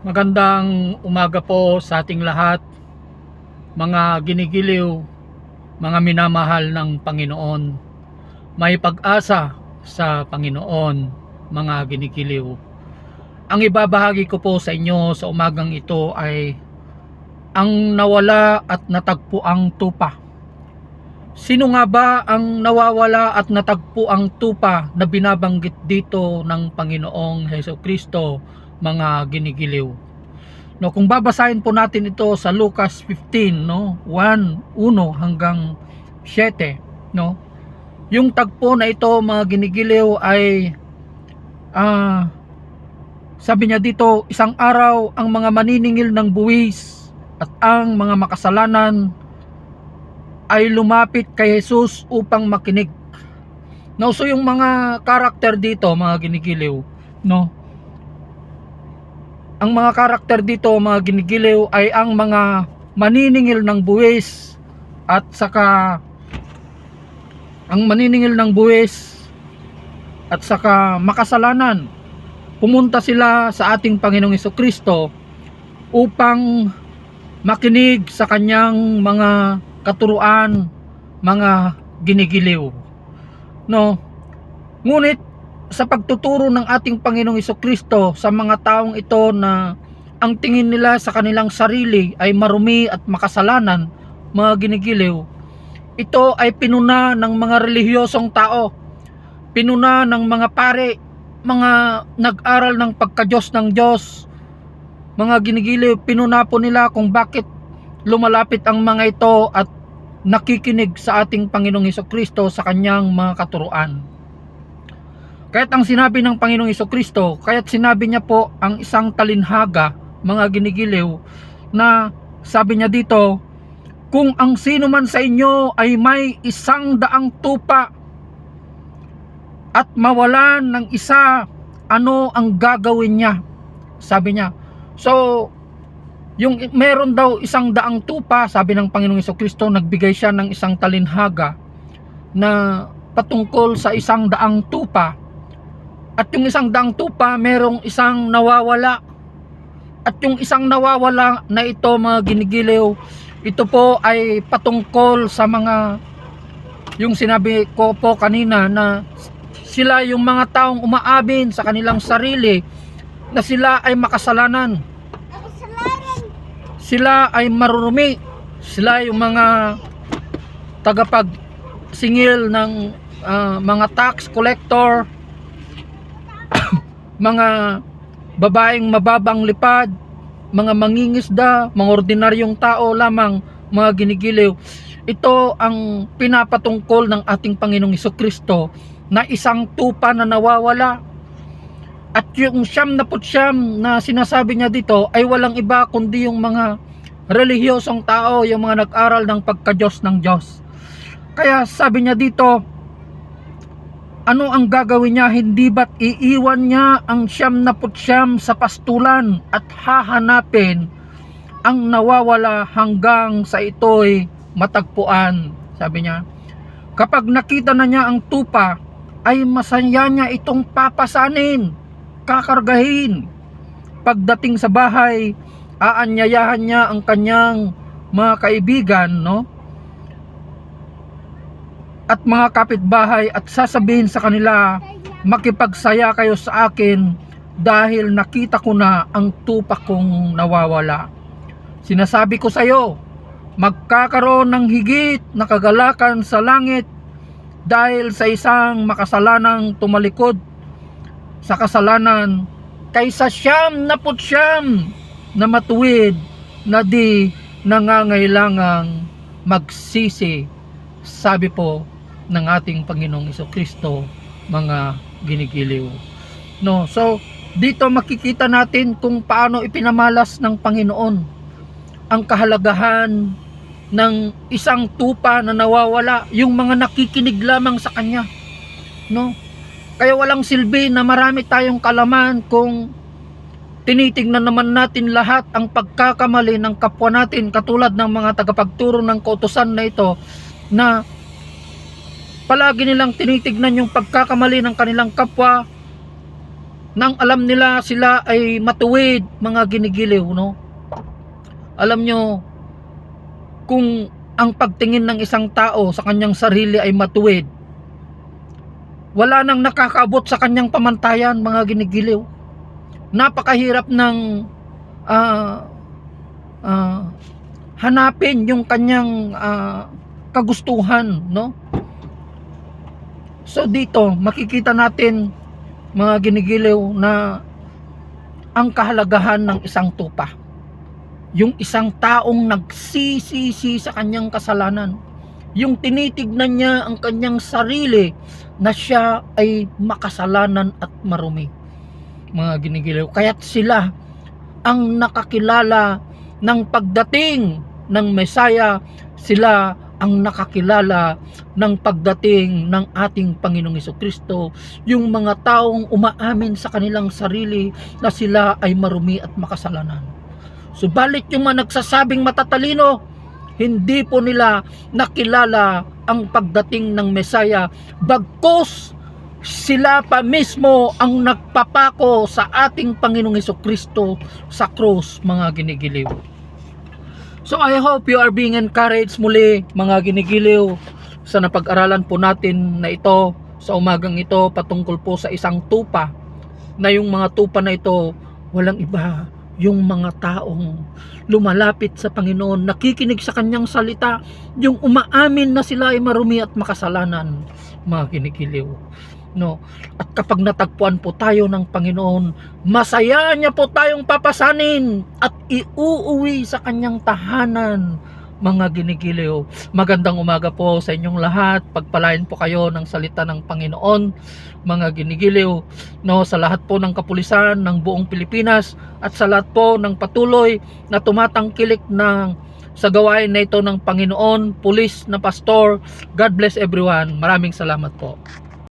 Magandang umaga po sa ating lahat, mga ginigiliw, mga minamahal ng Panginoon. May pag-asa sa Panginoon, mga ginigiliw. Ang ibabahagi ko po sa inyo sa umagang ito ay ang nawala at natagpuang tupa. Sino nga ba ang nawawala at natagpo ang tupa na binabanggit dito ng Panginoong Hesukristo, mga ginigiliw? No, kung babasahin po natin ito sa Lucas 15, no, 1:1 hanggang 7, no. Yung tagpo na ito, mga ginigiliw, ay sabi niya dito, isang araw ang mga maniningil ng buwis at ang mga makasalanan ay lumapit kay Jesus upang makinig. No, so yung mga karakter dito, mga ginigiliw, no, ang mga karakter dito, mga ginigiliw, ay ang mga maniningil ng buwis at saka ang maniningil ng buwis at saka makasalanan. Pumunta sila sa ating Panginoong Hesukristo upang makinig sa kanyang mga katuruan, mga ginigiliw. No? Ngunit sa pagtuturo ng ating Panginoong Hesukristo sa mga taong ito na ang tingin nila sa kanilang sarili ay marumi at makasalanan, mga ginigiliw, ito ay pinuna ng mga relihiyosong tao, pinuna ng mga pare, mga nag-aral ng pagka-Diyos ng Diyos, mga ginigiliw. Pinuna po nila kung bakit lumalapit ang mga ito at nakikinig sa ating Panginoong Hesukristo sa kanyang mga katuruan. Kaya't ang sinabi ng Panginoong Hesukristo, kaya't sinabi niya po ang isang talinhaga, mga ginigiliw, na sabi niya dito, kung ang sino man sa inyo ay may 100 tupa at mawalan ng isa, ano ang gagawin niya? Sabi niya. So, yung meron daw 100 tupa, sabi ng Panginoong Hesukristo, nagbigay siya ng isang talinhaga na patungkol sa 100 tupa. At yung 100 tupa, merong isang nawawala. At yung isang nawawala na ito, mga ginigiliw, ito po ay patungkol sa mga, yung sinabi ko po kanina, na sila yung mga taong umaabin sa kanilang sarili na sila ay makasalanan, sila ay marurumi, sila yung mga tagapagsingil ng mga tax collector, mga babaeng mababang lipad, mga mangingisda, mga ordinaryong tao lamang, mga ginigiliw. Ito ang pinapatungkol ng ating Panginoong Hesukristo na isang tupa na nawawala. At yung 99 na sinasabi niya dito ay walang iba kundi yung mga relihiyosong tao, yung mga nag-aral ng pagka-Diyos ng Diyos. Kaya sabi niya dito, ano ang gagawin niya? Hindi ba't iiwan niya ang 99 sa pastulan at hahanapin ang nawawala hanggang sa ito'y matagpuan? Sabi niya, kapag nakita na niya ang tupa, ay masaya niya itong papasanin, kakargahin. Pagdating sa bahay, aanyayahan niya ang kanyang mga kaibigan, no? At mga kapitbahay, at sasabihin sa kanila, makipagsaya kayo sa akin dahil nakita ko na ang tupa kong nawawala. Sinasabi ko sa iyo, magkakaroon ng higit na kagalakan sa langit dahil sa isang makasalanang tumalikod sa kasalanan kaysa 99 na matuwid na di nangangailangang magsisi. Sabi po ng ating Panginoong Hesukristo, mga ginigiliw. No, so dito makikita natin kung paano ipinamalas ng Panginoon ang kahalagahan ng isang tupa na nawawala, yung mga nakikinig lamang sa kanya. No? Kaya walang silbi na marami tayong kalaman kung tinitingnan naman natin lahat ang pagkakamali ng kapwa natin, katulad ng mga tagapagturo ng kautusan na ito, na palagi nilang tinitignan yung pagkakamali ng kanilang kapwa nang alam nila sila ay matuwid, mga ginigiliw, no? Alam nyo, kung ang pagtingin ng isang tao sa kanyang sarili ay matuwid, wala nang nakakaabot sa kanyang pamantayan, mga ginigiliw. Napakahirap ng hanapin yung kanyang kagustuhan, no? So dito makikita natin, mga ginigiliw, na ang kahalagahan ng isang tupa. Yung isang taong nagsisisi sa kanyang kasalanan, yung tinitignan niya ang kanyang sarili na siya ay makasalanan at marumi, mga ginigiliw. Kaya't sila ang nakakilala ng pagdating ng Mesaya, sila ang nakakilala ng pagdating ng ating Panginoong Hesukristo, yung mga taong umaamin sa kanilang sarili na sila ay marumi at makasalanan. Subalit yung mga nagsasabing matatalino, hindi po nila nakilala ang pagdating ng Mesaya, bagkus sila pa mismo ang nagpapako sa ating Panginoong Hesukristo sa krus, mga ginigiliw. So I hope you are being encouraged muli, mga ginigiliw, sa napag-aralan po natin na ito sa umagang ito patungkol po sa isang tupa, na yung mga tupa na ito walang iba, yung mga taong lumalapit sa Panginoon, nakikinig sa kanyang salita, yung umaamin na sila ay marumi at makasalanan, mga ginigiliw, no? At kapag natagpuan po tayo ng Panginoon, masaya niya po tayong papasanin at iuuwi sa kanyang tahanan, mga ginigiliw. Magandang umaga po sa inyong lahat. Pagpalain po kayo ng salita ng Panginoon, mga ginigiliw, no? Sa lahat po ng kapulisan ng buong Pilipinas at sa lahat po ng patuloy na tumatangkilik sa gawain na ito ng Panginoon, pulis na pastor, God bless everyone. Maraming salamat po.